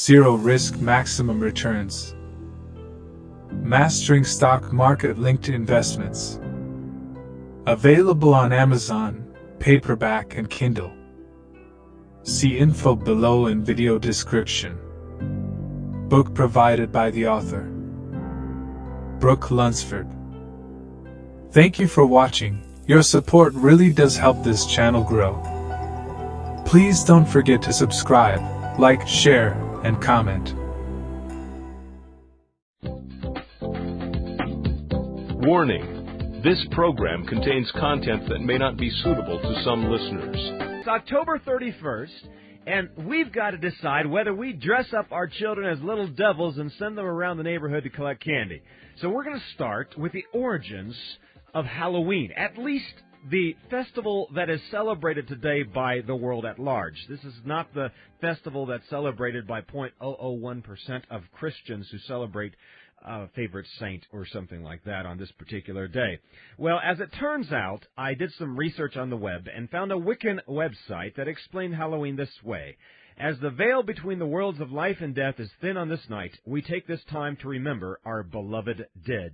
Zero risk, maximum returns. Mastering stock market linked investments. Available on Amazon, paperback and Kindle. See info below in video description. Book provided by the author, Brooke Lunsford. Thank you for watching. Your support really does help this channel grow. Please don't forget to subscribe, like, share, and comment. Warning: this program contains content that may not be suitable to some listeners. It's October 31st, and we've got to decide whether we dress up our children as little devils and send them around the neighborhood to collect candy. So we're going to start with the origins of Halloween, at least the festival that is celebrated today by the world at large. This is not the festival that's celebrated by 0.001% of Christians who celebrate a favorite saint or something like that on this particular day. Well, as it turns out, I did some research on the web and found a Wiccan website that explained Halloween this way. As the veil between the worlds of life and death is thin on this night, we take this time to remember our beloved dead.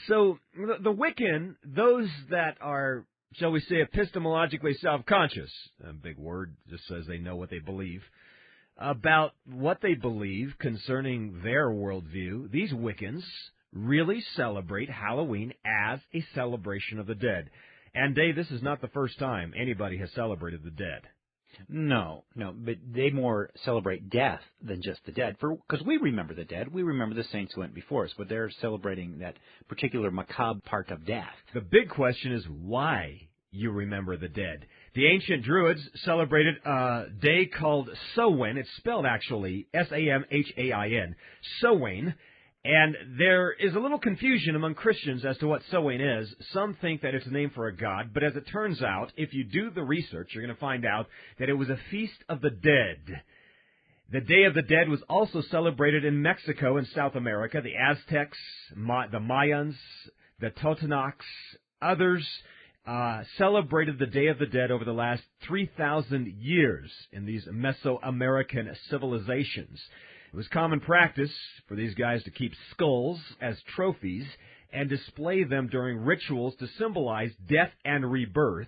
So, the Wiccan, those that are, shall we say, epistemologically self-conscious, a big word, just says they know what they believe, about what they believe concerning their worldview, these Wiccans really celebrate Halloween as a celebration of the dead. And Dave, this is not the first time anybody has celebrated the dead. No, but they more celebrate death than just the dead. Because we remember the dead, we remember the saints who went before us, but they're celebrating that particular macabre part of death. The big question is why you remember the dead. The ancient Druids celebrated a day called Samhain. It's spelled actually S-A-M-H-A-I-N, Samhain. And there is a little confusion among Christians as to what Samhain is. Some think that it's a name for a god, but as it turns out, if you do the research, you're going to find out that it was a feast of the dead. The Day of the Dead was also celebrated in Mexico and South America. The Aztecs, the Mayans, the Totonacs, others celebrated the Day of the Dead over the last 3,000 years in these Mesoamerican civilizations. It was common practice for these guys to keep skulls as trophies and display them during rituals to symbolize death and rebirth.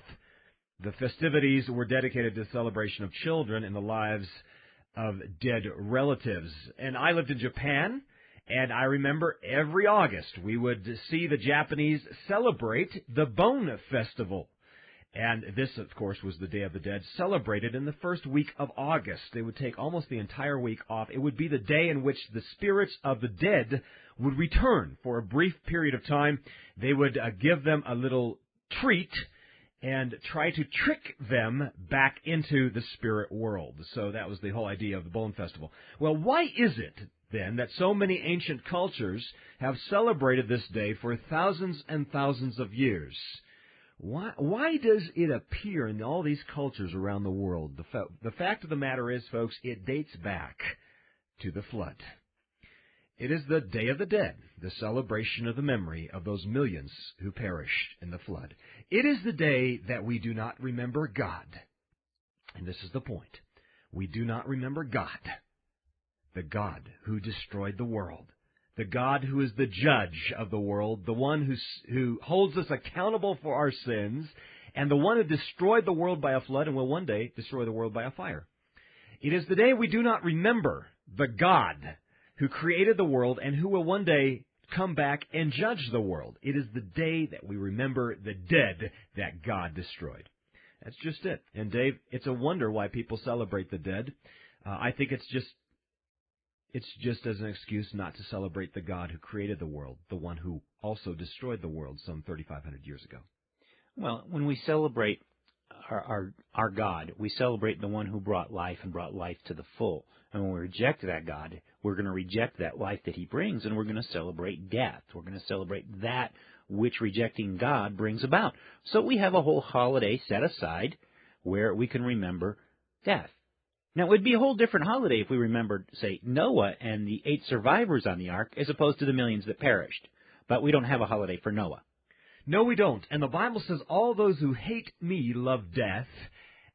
The festivities were dedicated to the celebration of children and the lives of dead relatives. And I lived in Japan, and I remember every August we would see the Japanese celebrate the Bone Festival. And this, of course, was the Day of the Dead, celebrated in the first week of August. They would take almost the entire week off. It would be the day in which the spirits of the dead would return for a brief period of time. They would give them a little treat and try to trick them back into the spirit world. So that was the whole idea of the Bone Festival. Well, why is it, then, that so many ancient cultures have celebrated this day for thousands and thousands of years? Why does it appear in all these cultures around the world? The fact of the matter is, folks, it dates back to the flood. It is the Day of the Dead, the celebration of the memory of those millions who perished in the flood. It is the day that we do not remember God. And this is the point. We do not remember God, the God who destroyed the world. The God who is the judge of the world, the one who holds us accountable for our sins, and the one who destroyed the world by a flood and will one day destroy the world by a fire. It is the day we do not remember the God who created the world and who will one day come back and judge the world. It is the day that we remember the dead that God destroyed. That's just it. And Dave, it's a wonder why people celebrate the dead. I think it's just as an excuse not to celebrate the God who created the world, the one who also destroyed the world some 3,500 years ago. Well, when we celebrate our God, we celebrate the one who brought life and brought life to the full. And when we reject that God, we're going to reject that life that he brings, and we're going to celebrate death. We're going to celebrate that which rejecting God brings about. So we have a whole holiday set aside where we can remember death. Now, it would be a whole different holiday if we remembered, say, Noah and the 8 survivors on the ark, as opposed to the millions that perished. But we don't have a holiday for Noah. No, we don't. And the Bible says, all those who hate me love death.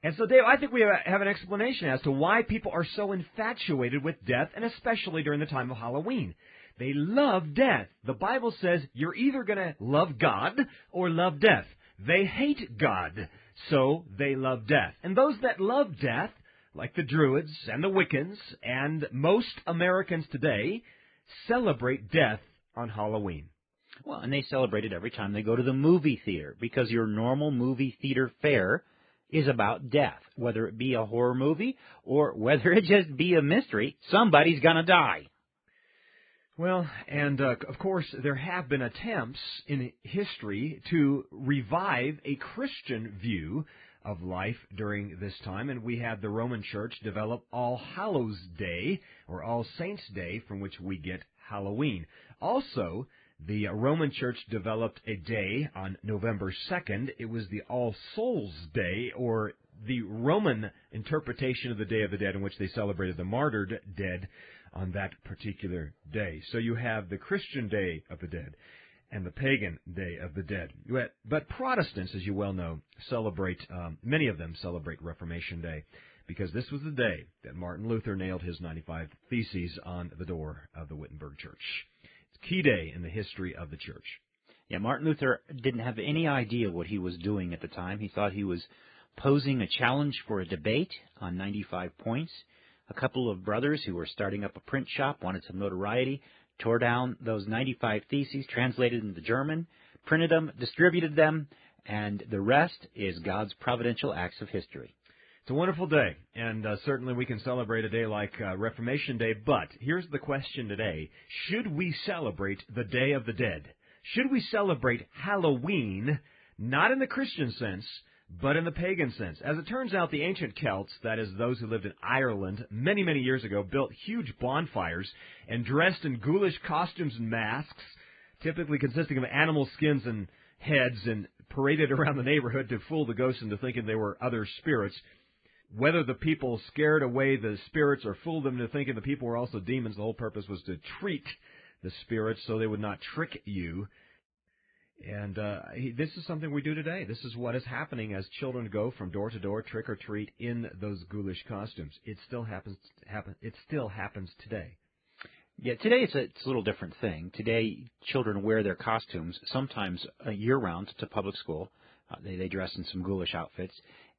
And so, Dave, I think we have an explanation as to why people are so infatuated with death, and especially during the time of Halloween. They love death. The Bible says you're either going to love God or love death. They hate God, so they love death. And those that love death, like the Druids and the Wiccans and most Americans today, celebrate death on Halloween. Well, and they celebrate it every time they go to the movie theater, because your normal movie theater fare is about death. Whether it be a horror movie or whether it just be a mystery, somebody's going to die. Well, and of course, there have been attempts in history to revive a Christian view of life during this time, and we had the Roman Church develop All Hallows Day, or All Saints Day, from which we get Halloween. Also, the Roman Church developed a day on November 2nd. It was the All Souls Day, or the Roman interpretation of the Day of the Dead, in which they celebrated the martyred dead on that particular day. So you have the Christian Day of the Dead and the pagan Day of the Dead. But Protestants, as you well know, celebrate, many of them celebrate Reformation Day, because this was the day that Martin Luther nailed his 95 Theses on the door of the Wittenberg Church. It's a key day in the history of the church. Yeah, Martin Luther didn't have any idea what he was doing at the time. He thought he was posing a challenge for a debate on 95 points. A couple of brothers who were starting up a print shop wanted some notoriety, tore down those 95 Theses, translated into German, printed them, distributed them, and the rest is God's providential acts of history. It's a wonderful day, and certainly we can celebrate a day like Reformation Day, but here's the question today. Should we celebrate the Day of the Dead? Should we celebrate Halloween, not in the Christian sense, but in the pagan sense? As it turns out, the ancient Celts, that is, those who lived in Ireland many, many years ago, built huge bonfires and dressed in ghoulish costumes and masks, typically consisting of animal skins and heads, and paraded around the neighborhood to fool the ghosts into thinking they were other spirits. Whether the people scared away the spirits or fooled them into thinking the people were also demons, the whole purpose was to treat the spirits so they would not trick you. And this is something we do today. This is what is happening as children go from door to door, trick or treat, in those ghoulish costumes. It still happens. It still happens today. Yeah, today it's a little different thing. Today, children wear their costumes sometimes year-round to public school. They dress in some ghoulish outfits.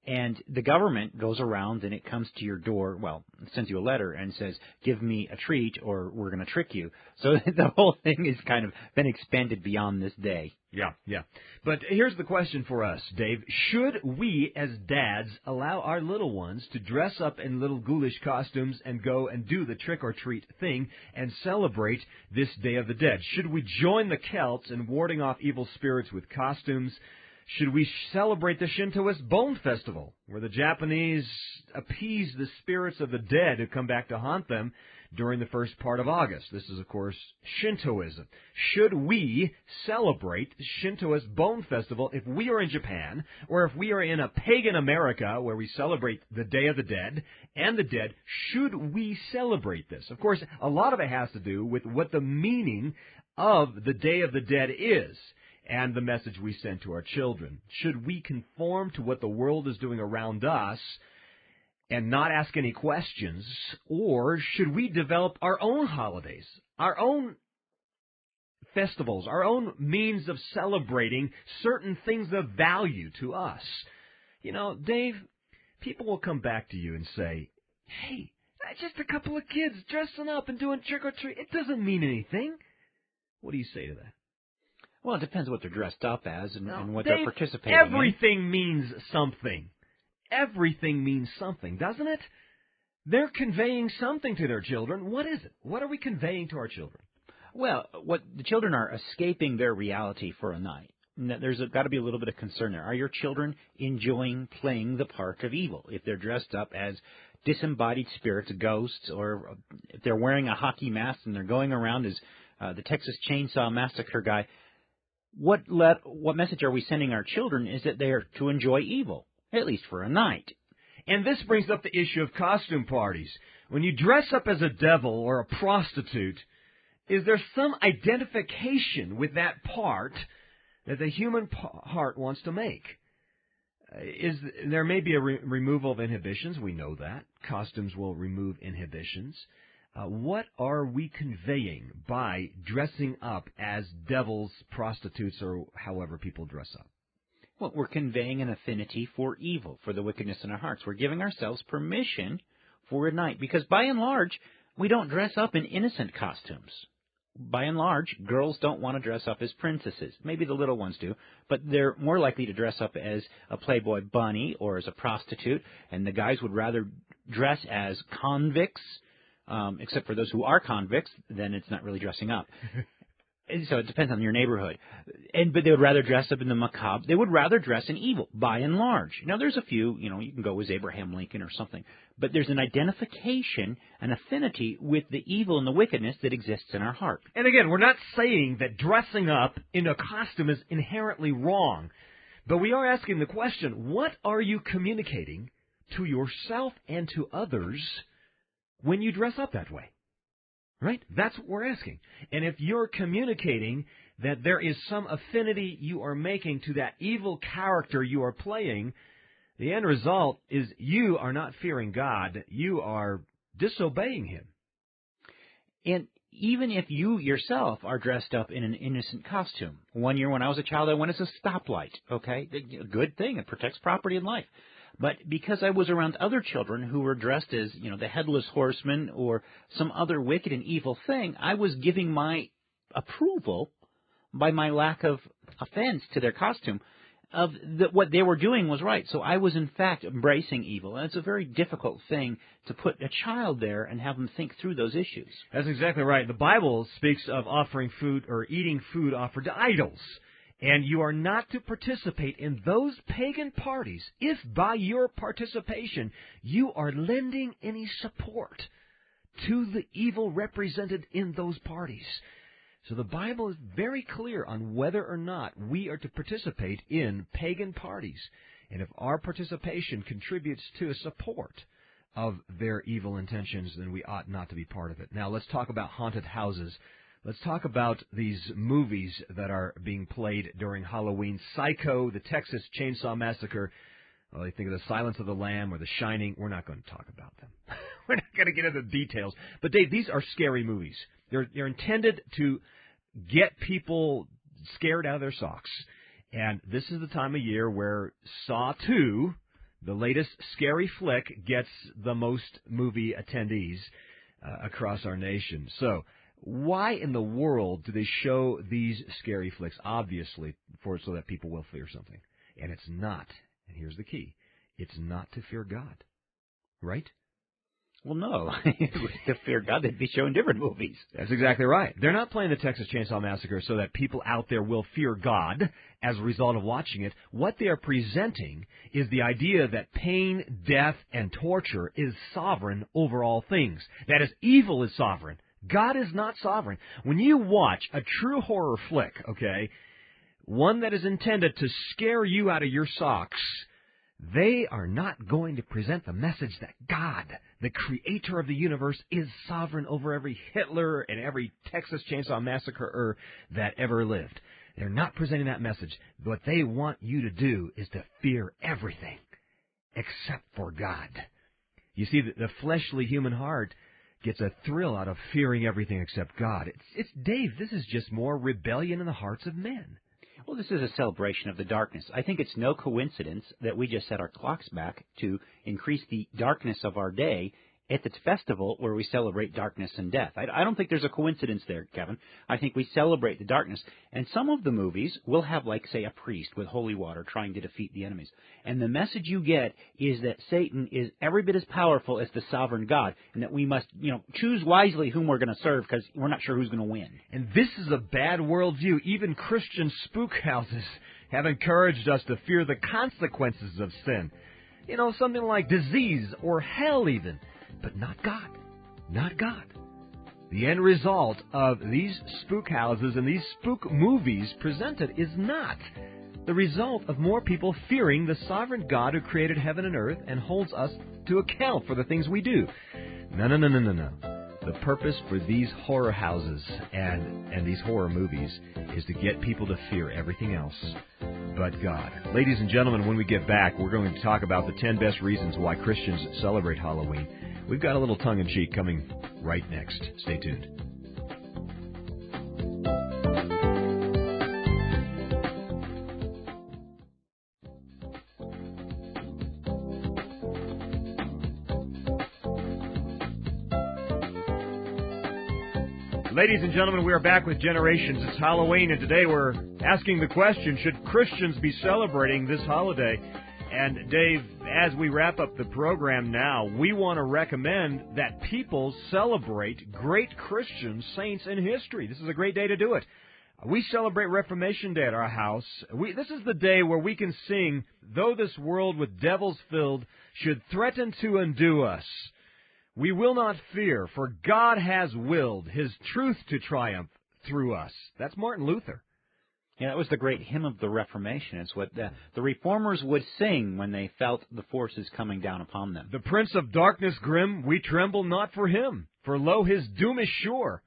And the government goes around and it comes to your door, well, sends you a letter and says, give me a treat or we're going to trick you. So the whole thing has kind of been expanded beyond this day. Yeah. But here's the question for us, Dave. Should we, as dads, allow our little ones to dress up in little ghoulish costumes and go and do the trick-or-treat thing and celebrate this Day of the Dead? Should we join the Celts in warding off evil spirits with costumes? Should we celebrate the Shintoist Bone Festival, where the Japanese appease the spirits of the dead who come back to haunt them during the first part of August? This is, of course, Shintoism. Should we celebrate the Shintoist Bone Festival if we are in Japan, or if we are in a pagan America where we celebrate the Day of the Dead and the dead? Should we celebrate this? Of course, a lot of it has to do with what the meaning of the Day of the Dead is, and the message we send to our children. Should we conform to what the world is doing around us and not ask any questions, or should we develop our own holidays, our own festivals, our own means of celebrating certain things of value to us? You know, Dave, people will come back to you and say, hey, just a couple of kids dressing up and doing trick-or-treat. It doesn't mean anything. What do you say to that? Well, it depends what they're dressed up as and what Dave, they're participating in. Everything means something. Everything means something, doesn't it? They're conveying something to their children. What is it? What are we conveying to our children? Well, what the children are escaping their reality for a night. There's got to be a little bit of concern there. Are your children enjoying playing the part of evil? If they're dressed up as disembodied spirits, ghosts, or if they're wearing a hockey mask and they're going around as the Texas Chainsaw Massacre guy, what message are we sending our children is that they are to enjoy evil, at least for a night. And this brings up the issue of costume parties. When you dress up as a devil or a prostitute, is there some identification with that part that the human heart wants to make? There may be a removal of inhibitions. We know that. Costumes will remove inhibitions. What are we conveying by dressing up as devils, prostitutes, or however people dress up? Well, we're conveying an affinity for evil, for the wickedness in our hearts. We're giving ourselves permission for a night, because by and large, we don't dress up in innocent costumes. By and large, girls don't want to dress up as princesses. Maybe the little ones do, but they're more likely to dress up as a Playboy bunny or as a prostitute, and the guys would rather dress as convicts, except for those who are convicts, then it's not really dressing up. So it depends on your neighborhood. But they would rather dress up in the macabre. They would rather dress in evil, by and large. Now, there's a few, you can go as Abraham Lincoln or something. But there's an identification, an affinity with the evil and the wickedness that exists in our heart. And again, we're not saying that dressing up in a costume is inherently wrong. But we are asking the question, what are you communicating to yourself and to others when you dress up that way? Right? That's what we're asking. And if you're communicating that there is some affinity you are making to that evil character you are playing, the end result is you are not fearing God. You are disobeying Him. And even if you yourself are dressed up in an innocent costume. One year when I was a child, I went as a stoplight. Okay? A good thing. It protects property and life. But because I was around other children who were dressed as, the headless horseman or some other wicked and evil thing, I was giving my approval by my lack of offense to their costume of that what they were doing was right. So I was, in fact, embracing evil. And it's a very difficult thing to put a child there and have them think through those issues. That's exactly right. The Bible speaks of offering food or eating food offered to idols. And you are not to participate in those pagan parties if by your participation you are lending any support to the evil represented in those parties. So the Bible is very clear on whether or not we are to participate in pagan parties. And if our participation contributes to a support of their evil intentions, then we ought not to be part of it. Now let's talk about haunted houses. Let's talk about these movies that are being played during Halloween. Psycho, the Texas Chainsaw Massacre. Well, you think of the Silence of the Lamb or The Shining. We're not going to talk about them. We're not going to get into the details. But Dave, these are scary movies. They're intended to get people scared out of their socks. And this is the time of year where Saw 2, the latest scary flick, gets the most movie attendees across our nation. So why in the world do they show these scary flicks? Obviously, so that people will fear something. And it's not, and here's the key, it's not to fear God. Right? Well, no. To fear God, they'd be showing different movies. That's exactly right. They're not playing the Texas Chainsaw Massacre so that people out there will fear God as a result of watching it. What they are presenting is the idea that pain, death, and torture is sovereign over all things. That is, evil is sovereign. God is not sovereign. When you watch a true horror flick, okay, one that is intended to scare you out of your socks, they are not going to present the message that God, the creator of the universe, is sovereign over every Hitler and every Texas Chainsaw Massacre that ever lived. They're not presenting that message. What they want you to do is to fear everything except for God. You see, the fleshly human heart gets a thrill out of fearing everything except God. It's Dave, this is just more rebellion in the hearts of men. Well, this is a celebration of the darkness. I think it's no coincidence that we just set our clocks back to increase the darkness of our day at this festival where we celebrate darkness and death. I don't think there's a coincidence there, Kevin. I think we celebrate the darkness. And some of the movies will have, like, say, a priest with holy water trying to defeat the enemies. And the message you get is that Satan is every bit as powerful as the sovereign God, and that we must, choose wisely whom we're going to serve because we're not sure who's going to win. And this is a bad worldview. Even Christian spook houses have encouraged us to fear the consequences of sin. Something like disease or hell even. But not God. Not God. The end result of these spook houses and these spook movies presented is not the result of more people fearing the sovereign God who created heaven and earth and holds us to account for the things we do. No. The purpose for these horror houses and these horror movies is to get people to fear everything else but God. Ladies and gentlemen, when we get back, we're going to talk about the 10 best reasons why Christians celebrate Halloween. We've got a little tongue-in-cheek coming right next. Stay tuned. Ladies and gentlemen, we are back with Generations. It's Halloween, and today we're asking the question, should Christians be celebrating this holiday? And Dave, as we wrap up the program now, we want to recommend that people celebrate great Christian saints in history. This is a great day to do it. We celebrate Reformation Day at our house. This is the day where we can sing, "Though this world with devils filled should threaten to undo us, we will not fear, for God has willed His truth to triumph through us." That's Martin Luther. Yeah, that was the great hymn of the Reformation. It's what the Reformers would sing when they felt the forces coming down upon them. "The Prince of Darkness grim, we tremble not for him, for lo, his doom is sure.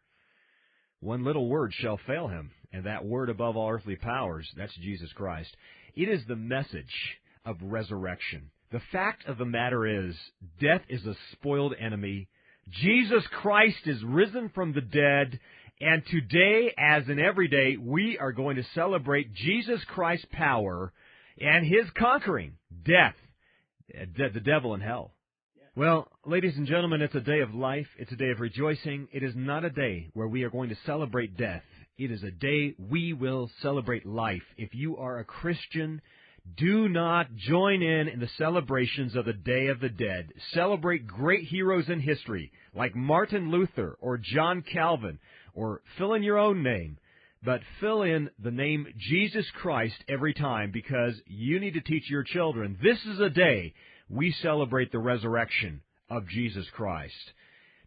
One little word shall fail him, and that word above all earthly powers, that's Jesus Christ." It is the message of resurrection. The fact of the matter is, death is a spoiled enemy. Jesus Christ is risen from the dead, and today, as in every day, we are going to celebrate Jesus Christ's power and His conquering death, the devil and hell. Well, ladies and gentlemen, it's a day of life. It's a day of rejoicing. It is not a day where we are going to celebrate death. It is a day we will celebrate life. If you are a Christian, do not join in the celebrations of the Day of the Dead. Celebrate great heroes in history, like Martin Luther or John Calvin, or fill in your own name. But fill in the name Jesus Christ every time, because you need to teach your children, this is a day we celebrate the resurrection of Jesus Christ.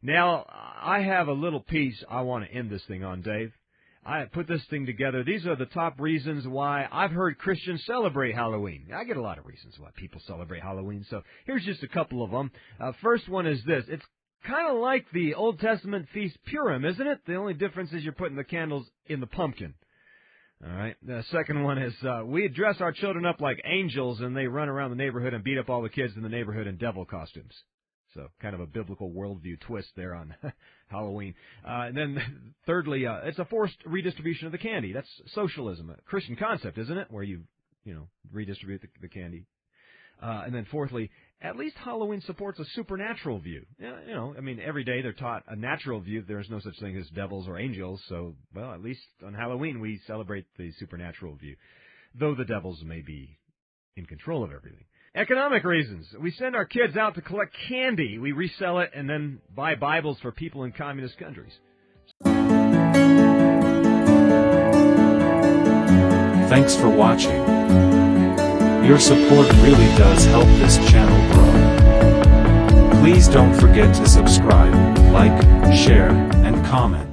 Now, I have a little piece I want to end this thing on, Dave. I put this thing together. These are the top reasons why I've heard Christians celebrate Halloween. I get a lot of reasons why people celebrate Halloween, so here's just a couple of them. First one is this. It's kind of like the Old Testament Feast Purim, isn't it? The only difference is you're putting the candles in the pumpkin. All right. The second one is we dress our children up like angels, and they run around the neighborhood and beat up all the kids in the neighborhood in devil costumes. So kind of a biblical worldview twist there on Halloween. And then thirdly, it's a forced redistribution of the candy. That's socialism, a Christian concept, isn't it? Where you redistribute the candy. And then fourthly, at least Halloween supports a supernatural view. Every day they're taught a natural view. There's no such thing as devils or angels. So, well, at least on Halloween we celebrate the supernatural view, though the devils may be in control of everything. Economic reasons. We send our kids out to collect candy. We resell it and then buy Bibles for people in communist countries. Thanks for watching. Your support really does help this channel grow. Please don't forget to subscribe, like, share, and comment.